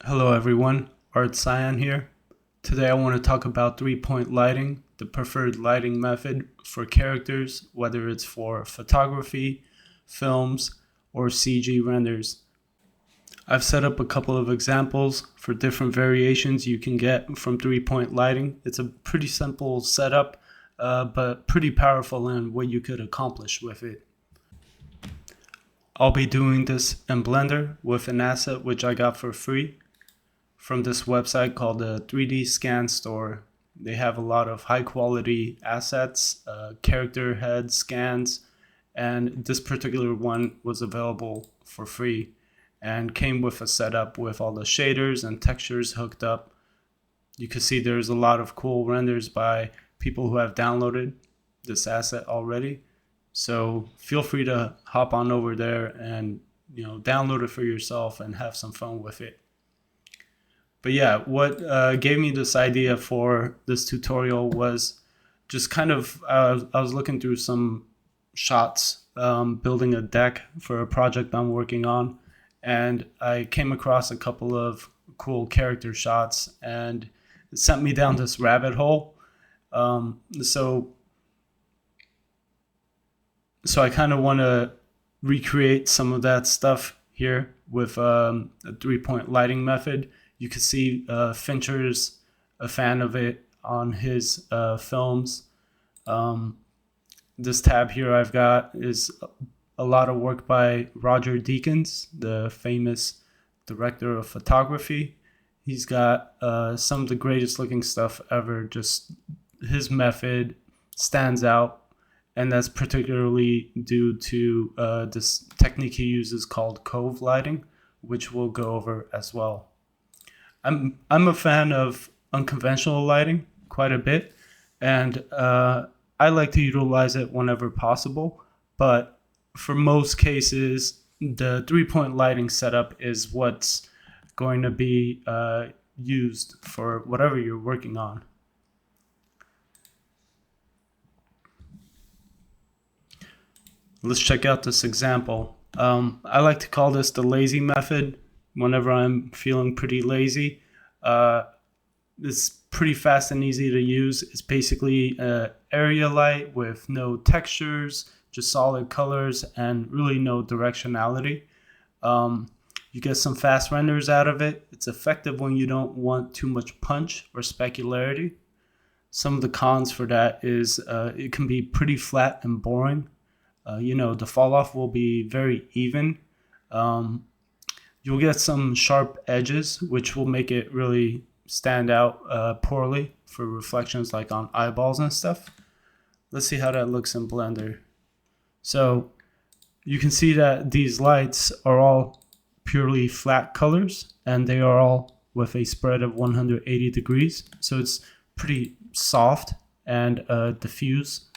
Hello everyone, Art Cyan here. Today I want to talk about 3-point lighting, the preferred lighting method for characters, whether it's for photography, films, or CG renders. I've set up a couple of examples for different variations you can get from 3-point lighting. It's a pretty simple setup, but pretty powerful in what you could accomplish with it. I'll be doing this in Blender with an asset which I got for free from this website called the 3D Scan Store. They have a lot of high quality assets, character head scans, and this particular one was available for free and came with a setup with all the shaders and textures hooked up. You can see there's a lot of cool renders by people who have downloaded this asset already. So feel free to hop on over there and download it for yourself and have some fun with it. But yeah, what gave me this idea for this tutorial was just kind of, I was looking through some shots, building a deck for a project I'm working on, and I came across a couple of cool character shots, and it sent me down this rabbit hole. So I kind of want to recreate some of that stuff here with a 3-point lighting method. You can see Fincher's a fan of it on his films. This tab here I've got is a lot of work by Roger Deakins, the famous director of photography. He's got some of the greatest looking stuff ever. Just his method stands out, and that's particularly due to this technique he uses called Cove Lighting, which we'll go over as well. I'm a fan of unconventional lighting quite a bit, and I like to utilize it whenever possible. But for most cases, the 3-point lighting setup is what's going to be used for whatever you're working on. Let's check out this example. I like to call this the lazy method. Whenever I'm feeling pretty lazy, it's pretty fast and easy to use. It's basically area light with no textures, just solid colors, and really no directionality. You get some fast renders out of it. It's effective when you don't want too much punch or specularity. Some of the cons for that is it can be pretty flat and boring. The fall off will be very even. You'll get some sharp edges, which will make it really stand out poorly for reflections like on eyeballs and stuff. Let's see how that looks in Blender. So you can see that these lights are all purely flat colors, and they are all with a spread of 180 degrees. So it's pretty soft and diffuse.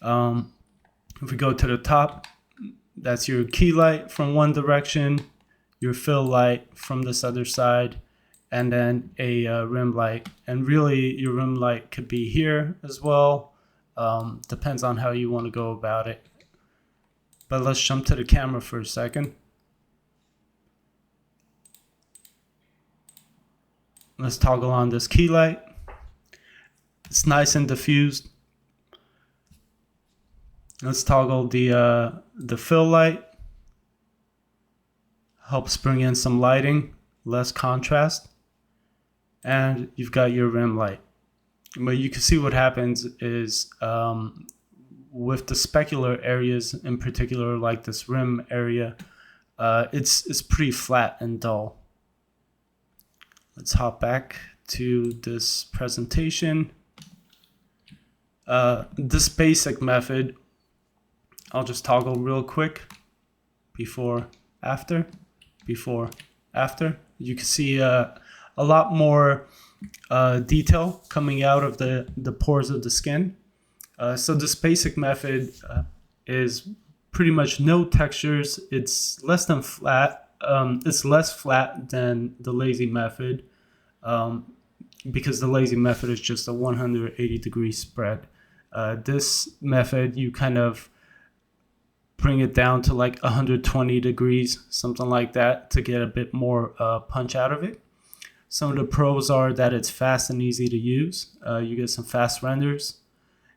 If we go to the top, that's your key light from one direction, your fill light from this other side, and then a rim light. And really your rim light could be here as well. Depends on how you want to go about it. But let's jump to the camera for a second. Let's toggle on this key light. It's nice and diffused. Let's toggle the fill light. Helps bring in some lighting, less contrast, and you've got your rim light. But you can see what happens is with the specular areas in particular, like this rim area, it's pretty flat and dull. Let's hop back to this presentation. This basic method, I'll just toggle real quick, before, after. Before, after. You can see a lot more detail coming out of the pores of the skin. So this basic method is pretty much no textures. It's less than flat. It's less flat than the lazy method because the lazy method is just a 180 degree spread. This method, you kind of bring it down to like 120 degrees, something like that, to get a bit more punch out of it. Some of the pros are that it's fast and easy to use. You get some fast renders.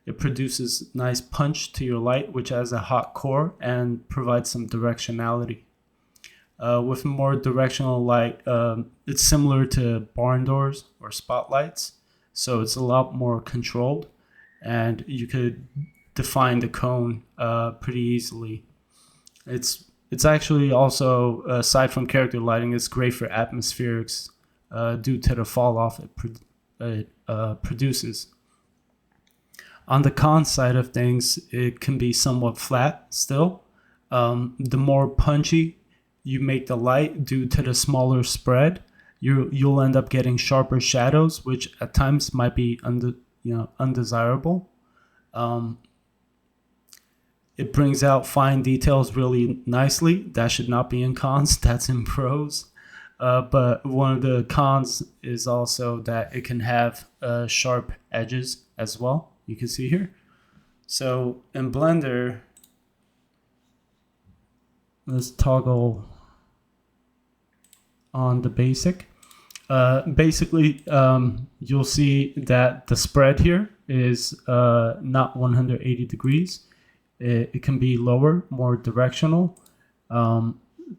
It produces nice punch to your light, which has a hot core and provides some directionality. With more directional light, it's similar to barn doors or spotlights, so it's a lot more controlled, and you could define the cone pretty easily. It's actually also, aside from character lighting, it's great for atmospherics due to the fall off it produces. On the con side of things, it can be somewhat flat still. The more punchy you make the light due to the smaller spread, you'll end up getting sharper shadows, which at times might be undesirable. It brings out fine details really nicely. That should not be in cons. That's in pros. But one of the cons is also that it can have sharp edges as well. You can see here. So in Blender, let's toggle on the basic. Basically, you'll see that the spread here is not 180 degrees. It can be lower, more directional.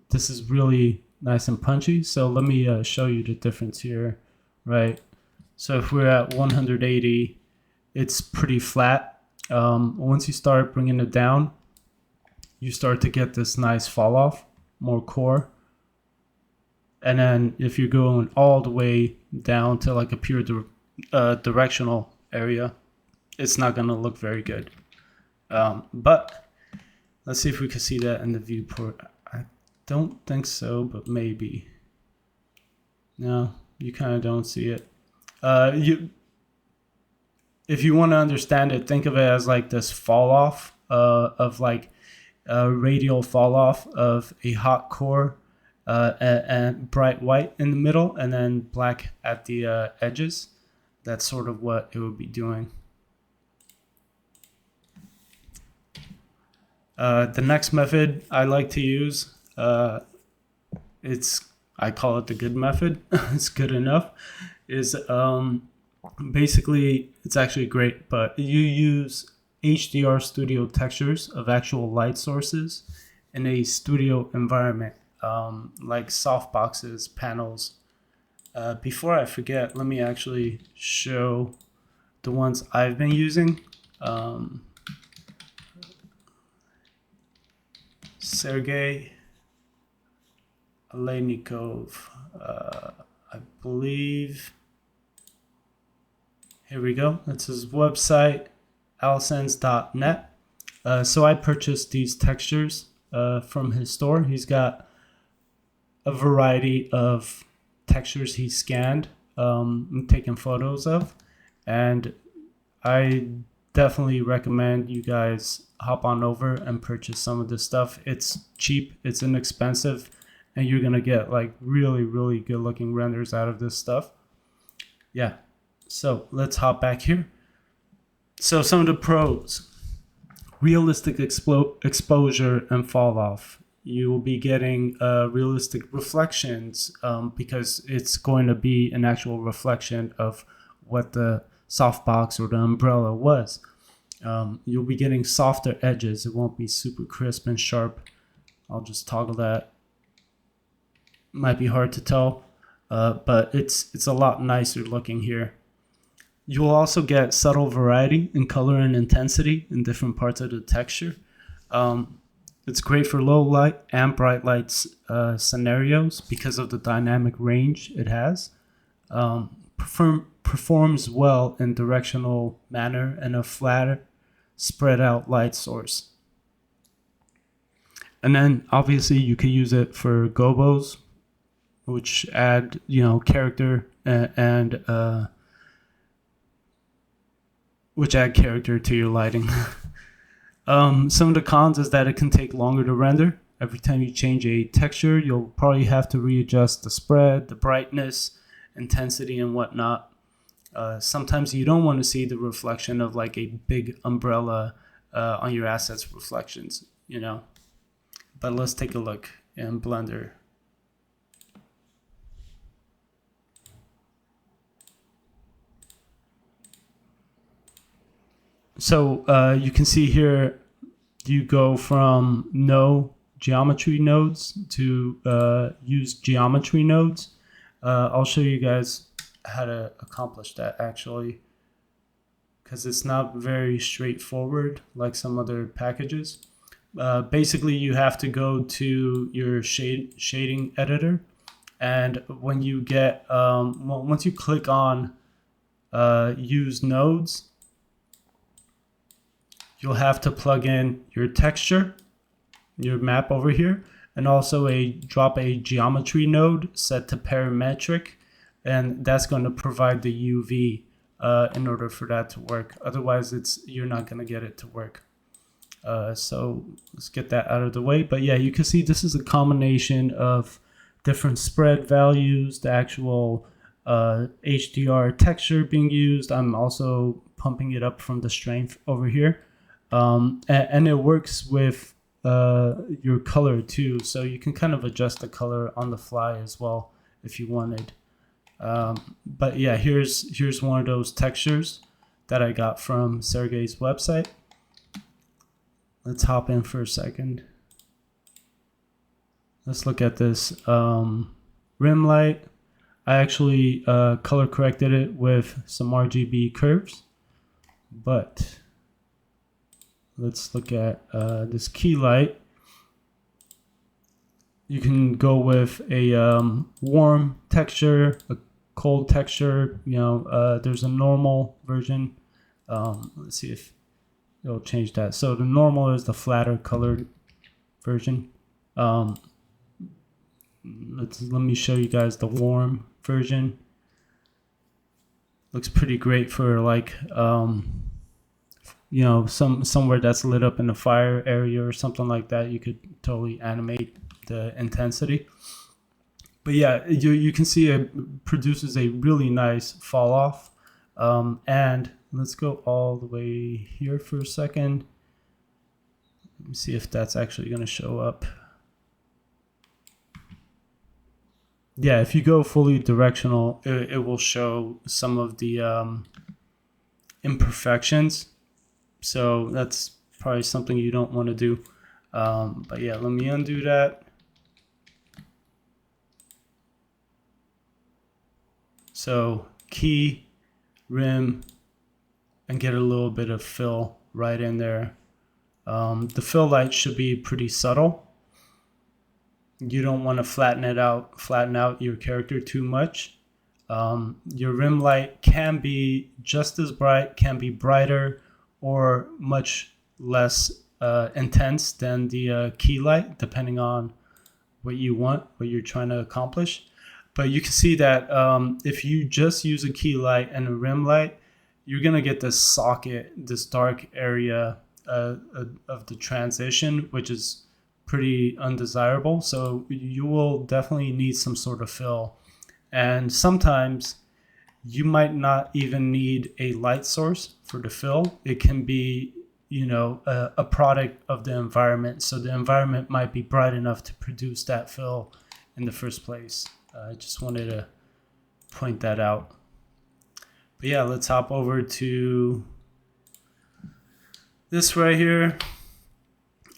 This is really nice and punchy. So let me show you the difference here, right? So if we're at 180, it's pretty flat. Once you start bringing it down, you start to get this nice fall off, more core. And then if you're going all the way down to like a pure directional area, it's not going to look very good. But let's see if we can see that in the viewport. I don't think so, but maybe. No, you kind of don't see it. If you want to understand it, think of it as like this fall off of like a radial fall off of a hot core and bright white in the middle, and then black at the edges. That's sort of what it would be doing. The next method I like to use, I call it the good method. It's good enough. Is basically, it's actually great, but you use HDR studio textures of actual light sources in a studio environment, like softboxes, panels. Before I forget, let me actually show the ones I've been using. Sergey Aleynikov, I believe. Here we go. That's his website, alsense.net. So I purchased these textures from his store. He's got a variety of textures he scanned and taken photos of. And I definitely recommend you guys hop on over and purchase some of this stuff. It's cheap, it's inexpensive, and you're going to get like really, really good looking renders out of this stuff. Yeah. So let's hop back here. So some of the pros: realistic exposure and fall off. You will be getting realistic reflections because it's going to be an actual reflection of what the softbox or the umbrella was. You'll be getting softer edges. It won't be super crisp and sharp. I'll just toggle that. Might be hard to tell, but it's a lot nicer looking here. You will also get subtle variety in color and intensity in different parts of the texture. It's great for low light and bright lights scenarios because of the dynamic range it has. Performs well in directional manner and a flatter, spread out light source. And then obviously you could use it for gobos, which add character and which add character to your lighting. Some of the cons is that it can take longer to render. Every time you change a texture, you'll probably have to readjust the spread, the brightness, intensity, and whatnot. Sometimes you don't want to see the reflection of like a big umbrella on your assets reflections, But let's take a look in Blender. So you can see here, you go from no geometry nodes to use geometry nodes. I'll show you guys how to accomplish that actually, because it's not very straightforward like some other packages. Basically, you have to go to your shading editor, and when you get once you click on use nodes, you'll have to plug in your texture, your map over here, and also drop a geometry node set to parametric, and that's going to provide the UV in order for that to work. Otherwise, you're not going to get it to work. So let's get that out of the way. But yeah, you can see this is a combination of different spread values, the actual HDR texture being used. I'm also pumping it up from the strength over here. And it works with your color too, so you can kind of adjust the color on the fly as well if you wanted. But yeah, here's one of those textures that I got from Sergey's website. Let's hop in for a second. Let's look at this rim light. I actually color corrected it with some RGB curves, but let's look at this key light. You can go with a warm texture, a cold texture. You know, there's a normal version. Let's see if it'll change that. So the normal is the flatter colored version. Let me show you guys the warm version. Looks pretty great for like you know, somewhere that's lit up in a fire area or something like that. You could totally animate the intensity. But yeah, you can see it produces a really nice fall off. And let's go all the way here for a second. Let me see if that's actually going to show up. Yeah, if you go fully directional, it will show some of the imperfections. So that's probably something you don't want to do. But yeah, let me undo that. So key, rim, and get a little bit of fill right in there. The fill light should be pretty subtle. You don't want to flatten out your character too much. Your rim light can be just as bright, can be brighter, or much less intense than the key light, depending on what you want, what you're trying to accomplish. But you can see that if you just use a key light and a rim light, you're gonna get this socket, this dark area of the transition, which is pretty undesirable. So you will definitely need some sort of fill. And sometimes you might not even need a light source for the fill. It can be, you know, a product of the environment. So the environment might be bright enough to produce that fill in the first place. I just wanted to point that out. But yeah, let's hop over to this right here.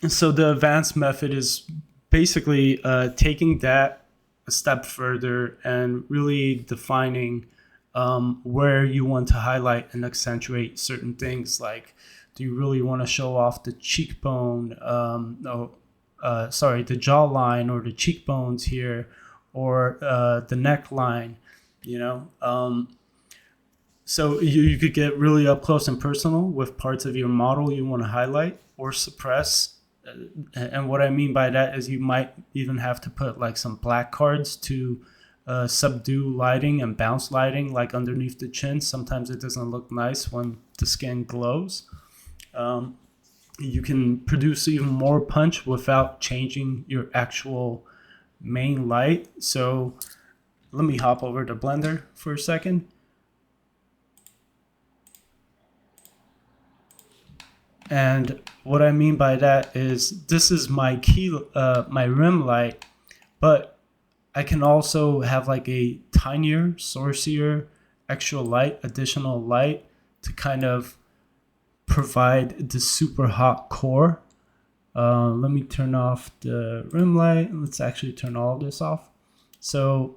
So the advanced method is basically taking that a step further and really defining where you want to highlight and accentuate certain things. Like, do you really want to show off the cheekbone, the jawline or the cheekbones here, or the neckline, you know? So you could get really up close and personal with parts of your model you want to highlight or suppress. And what I mean by that is you might even have to put like some black cards to subdue lighting and bounce lighting, like underneath the chin. Sometimes it doesn't look nice when the skin glows. You can produce even more punch without changing your actual main light. So let me hop over to Blender for a second. And what I mean by that is this is my rim light, but I can also have like a tinier, sourcier, extra light, additional light to kind of provide the super hot core. Let me turn off the rim light. Let's actually turn all of this off. So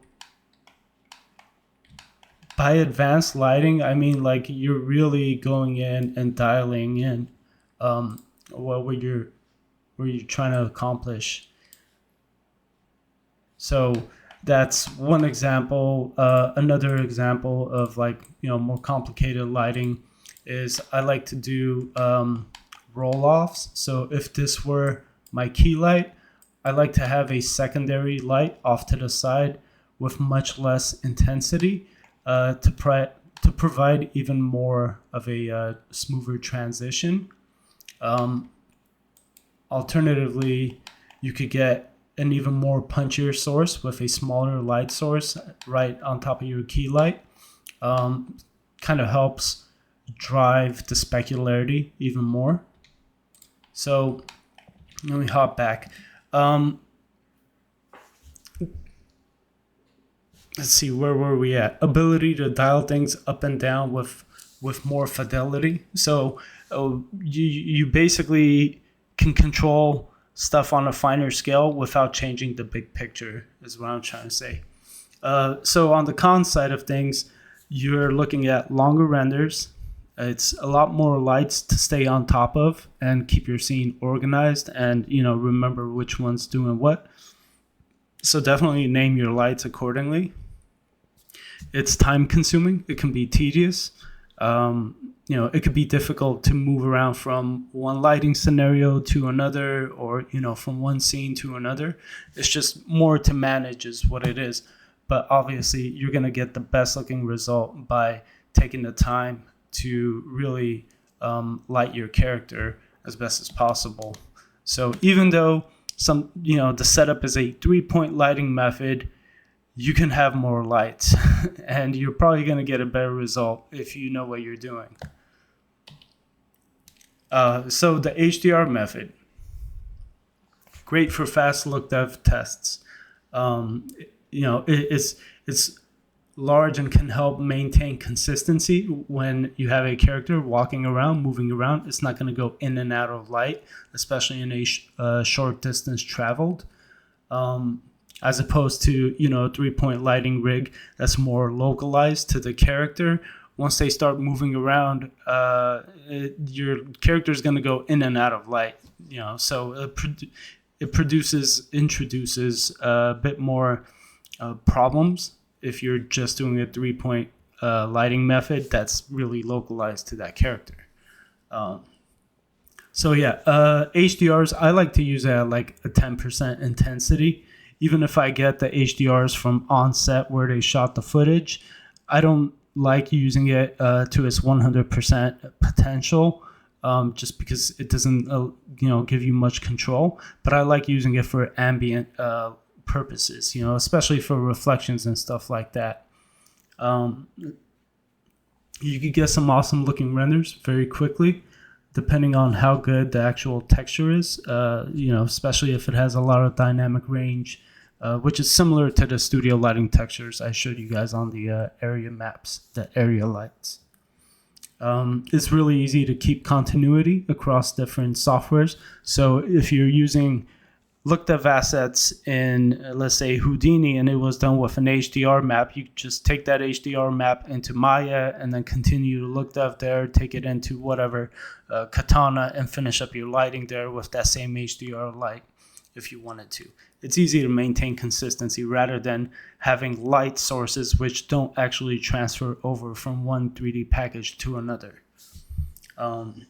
by advanced lighting, I mean like you're really going in and dialing in what you're trying to accomplish. So that's one example. Another example of like more complicated lighting is I like to do roll-offs. So if this were my key light, I like to have a secondary light off to the side with much less intensity to provide even more of a smoother transition. Alternatively, you could get an even more punchier source with a smaller light source right on top of your key light. Kind of helps drive the specularity even more. So let me hop back. Let's see, where were we at? Ability to dial things up and down with more fidelity. So you basically can control stuff on a finer scale without changing the big picture, is what I'm trying to say. So on the con side of things, you're looking at longer renders. It's a lot more lights to stay on top of and keep your scene organized and remember which one's doing what. So definitely name your lights accordingly. It's time consuming. It can be tedious. It could be difficult to move around from one lighting scenario to another, or from one scene to another. It's just more to manage is what it is. But obviously you're going to get the best looking result by taking the time to really light your character as best as possible. So even though the setup is a 3-point lighting method, you can have more lights and you're probably going to get a better result if you know what you're doing. So the HDR method, great for fast look dev tests. It's large and can help maintain consistency when you have a character walking around, moving around. It's not going to go in and out of light, especially in a short distance traveled. As opposed to, a 3-point lighting rig that's more localized to the character. Once they start moving around, your character is going to go in and out of light, so it introduces a bit more problems if you're just doing a 3-point lighting method that's really localized to that character. HDRs, I like to use it at like a 10% intensity. Even if I get the HDRs from on set where they shot the footage, I don't like using it to its 100% potential, just because it doesn't, give you much control. But I like using it for ambient purposes, especially for reflections and stuff like that. You could get some awesome looking renders very quickly, depending on how good the actual texture is, especially if it has a lot of dynamic range, which is similar to the studio lighting textures I showed you guys on the area maps, the area lights. It's really easy to keep continuity across different softwares. So if you're using look dev assets in, let's say, Houdini, and it was done with an HDR map, you just take that HDR map into Maya and then continue to look dev there, take it into whatever Katana, and finish up your lighting there with that same HDR light if you wanted to. It's easy to maintain consistency rather than having light sources which don't actually transfer over from one 3D package to another. And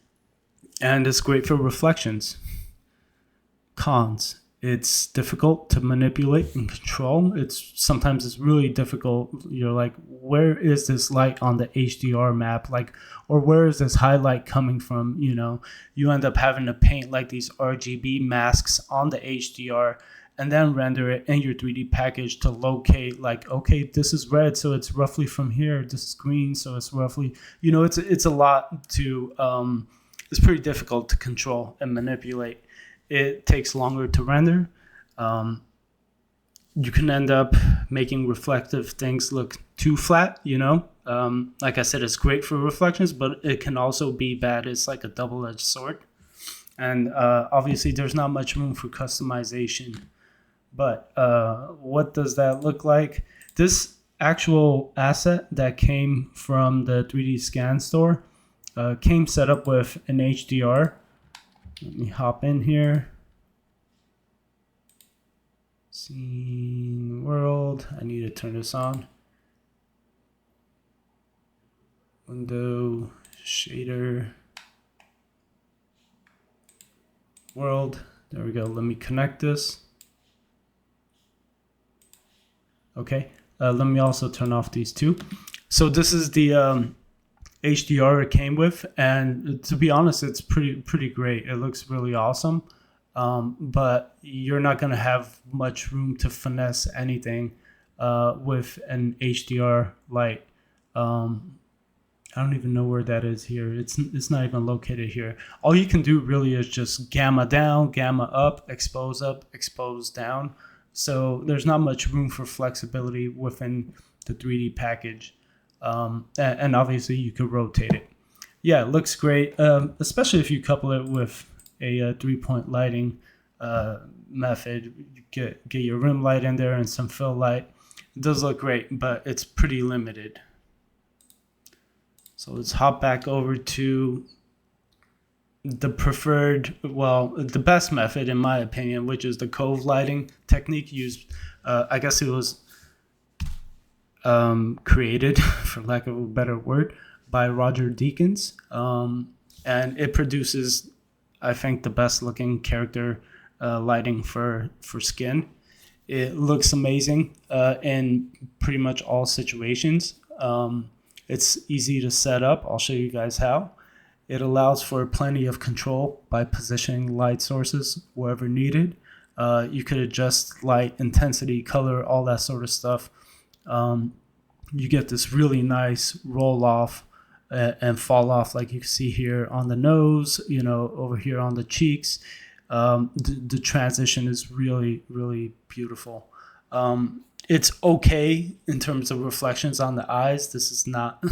it's great for reflections. Cons. It's difficult to manipulate and control. Sometimes it's really difficult. You're like, where is this light on the HDR map? Or where is this highlight coming from? You end up having to paint like these RGB masks on the HDR and then render it in your 3D package to locate okay, this is red, so it's roughly from here. This is green, so it's roughly, it's a lot to it's pretty difficult to control and manipulate. It takes longer to render. You can end up making reflective things look too flat, you know? Like I said, it's great for reflections, but it can also be bad. It's like a double-edged sword. And obviously, there's not much room for customization. But what does that look like? This actual asset that came from the 3D scan store came set up with an HDR. Let me hop in here. Scene world. I need to turn this on. Window, shader, world. There we go. Let me connect this. Okay. Let me also turn off these two. So this is the HDR it came with, and to be honest, it's pretty great. It looks really awesome. But you're not going to have much room to finesse anything with an HDR light. I don't even know where that is here. It's not even located here. All you can do really is just gamma down, gamma up, expose down. So there's not much room for flexibility within the 3D package. And obviously you could rotate it. Yeah, it looks great, especially if you couple it with a 3-point lighting method. You get your rim light in there and some fill light. It does look great, but it's pretty limited. So let's hop back over to the preferred, well, the best method in my opinion, which is the Cove Lighting technique used. I guess it was created, for lack of a better word, by Roger Deakins, and it produces, I think, the best looking character lighting for skin. It looks amazing in pretty much all situations. It's easy to set up. I'll show you guys how. It allows for plenty of control by positioning light sources wherever needed. You could adjust light intensity, color, all that sort of stuff. You get this really nice roll off and fall off, like you can see here on the nose, you know, over here on the cheeks. The transition is really, really beautiful. It's okay in terms of reflections on the eyes. This is not,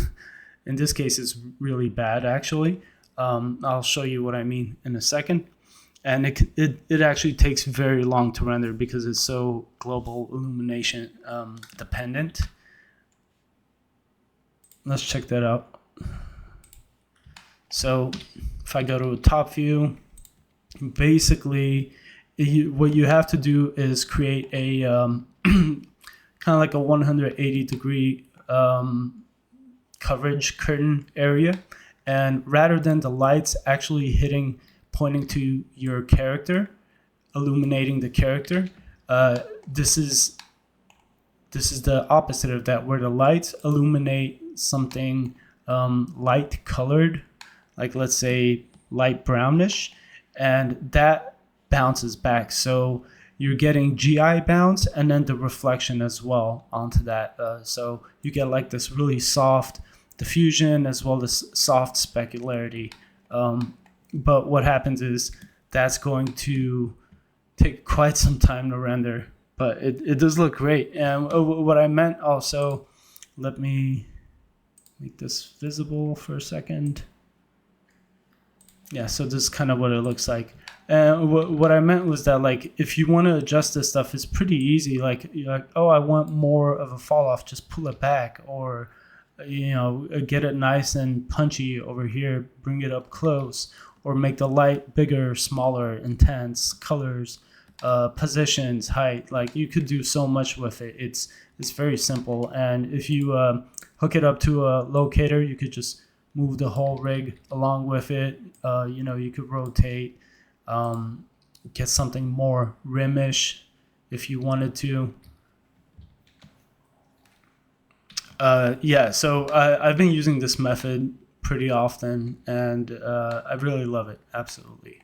in this case, it's really bad actually. I'll show you what I mean in a second. And it actually takes very long to render because it's so global illumination dependent. Let's check that out. So if I go to a top view, basically what you have to do is create a kind of like a 180-degree coverage curtain area. And rather than the lights actually pointing to your character, illuminating the character, this is the opposite of that, where the lights illuminate something light colored, like let's say light brownish, and that bounces back. So you're getting GI bounce and then the reflection as well onto that. So you get like this really soft diffusion as well as soft specularity. But what happens is that's going to take quite some time to render, but it does look great. And what I meant also, let me make this visible for a second. Yeah, so this is kind of what it looks like. And what I meant was that, like, if you want to adjust this stuff, it's pretty easy. Like, you're like, oh, I want more of a fall off, just pull it back, or, you know, get it nice and punchy over here, bring it up close, or make the light bigger, smaller, intense, colors, positions, height. Like, you could do so much with it. It's very simple. And if you hook it up to a locator, you could just move the whole rig along with it. You know, you could rotate, get something more rimish if you wanted to. Yeah, so I've been using this method pretty often, and I really love it. Absolutely.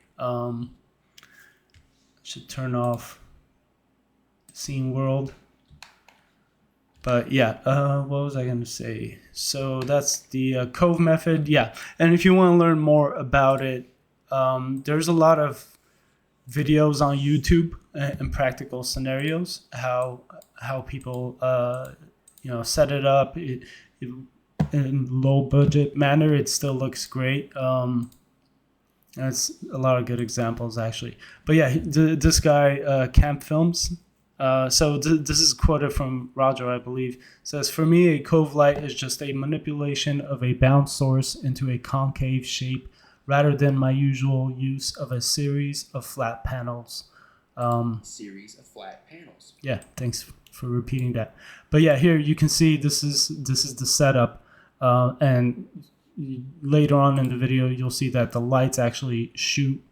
Should turn off scene world. But yeah, what was I going to say? So that's the Cove method. Yeah. And if you want to learn more about it, there's a lot of videos on YouTube and practical scenarios, how people set it up in low budget manner. It still looks great. That's a lot of good examples actually. But yeah, this guy Camp Films. This is quoted from Roger, I believe. Says, "For me, a cove light is just a manipulation of a bound source into a concave shape, rather than my usual use of a series of flat panels." Series of flat panels. Yeah, thanks for repeating that. But yeah, here you can see this is the setup, and later on in the video you'll see that the lights actually shoot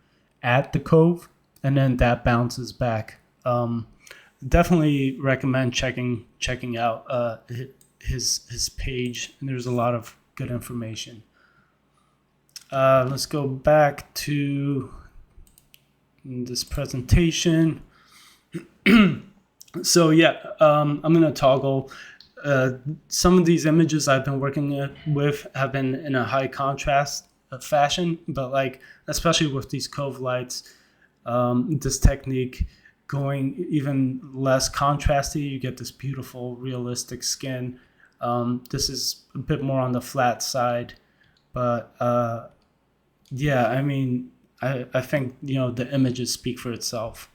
at the cove, and then that bounces back. Definitely recommend checking out his page, and there's a lot of good information. Let's go back to this presentation. So yeah, I'm gonna toggle. Some of these images I've been working with have been in a high contrast fashion, but like especially with these cove lights, this technique going even less contrasty, you get this beautiful realistic skin. This is a bit more on the flat side, but yeah, I mean, I think the images speak for itself.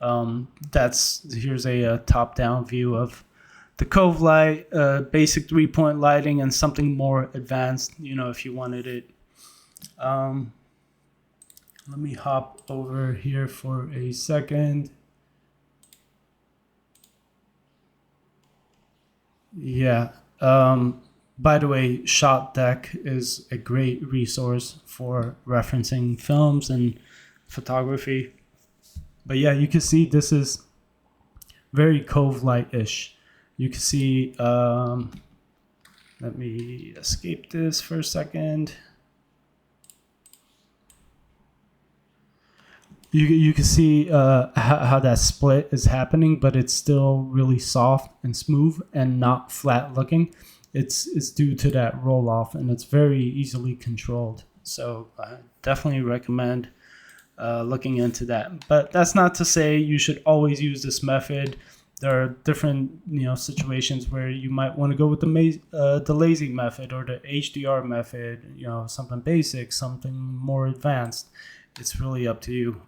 Here's a top-down view of the Cove light, basic 3-point lighting, and something more advanced, if you wanted it. Let me hop over here for a second. Yeah. By the way, Shot Deck is a great resource for referencing films and photography. But yeah, you can see this is very Cove light-ish. You can see, let me escape this for a second. You can see how that split is happening, but it's still really soft and smooth and not flat looking. It's due to that roll off, and it's very easily controlled. So I definitely recommend looking into that. But that's not to say you should always use this method. There are different situations where you might want to go with the lazy method or the HDR method. Something basic, something more advanced. It's really up to you.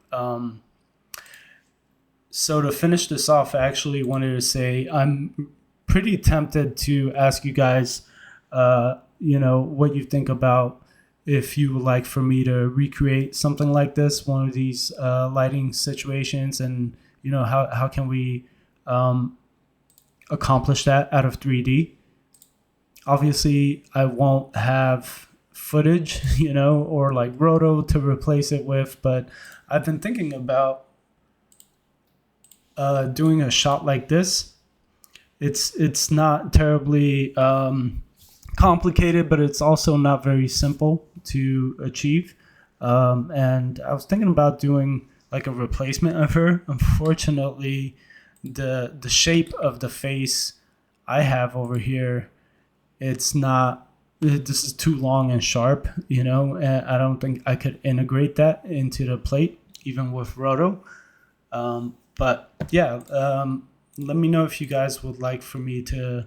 So to finish this off, I actually wanted to say I'm pretty tempted to ask you guys, what you think about if you would like for me to recreate something like this, one of these lighting situations, and how can we accomplish that out of 3D. Obviously, I won't have footage, or like roto to replace it with, but I've been thinking about doing a shot like this. It's not terribly complicated, but it's also not very simple to achieve. And I was thinking about doing like a replacement of her. Unfortunately, the shape of the face I have over here, it's not. This is too long and sharp, and I don't think I could integrate that into the plate, even with roto. But yeah, let me know if you guys would like for me to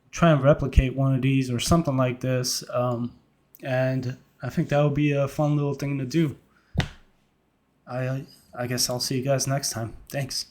try and replicate one of these or something like this. And I think that would be a fun little thing to do. I guess I'll see you guys next time. Thanks.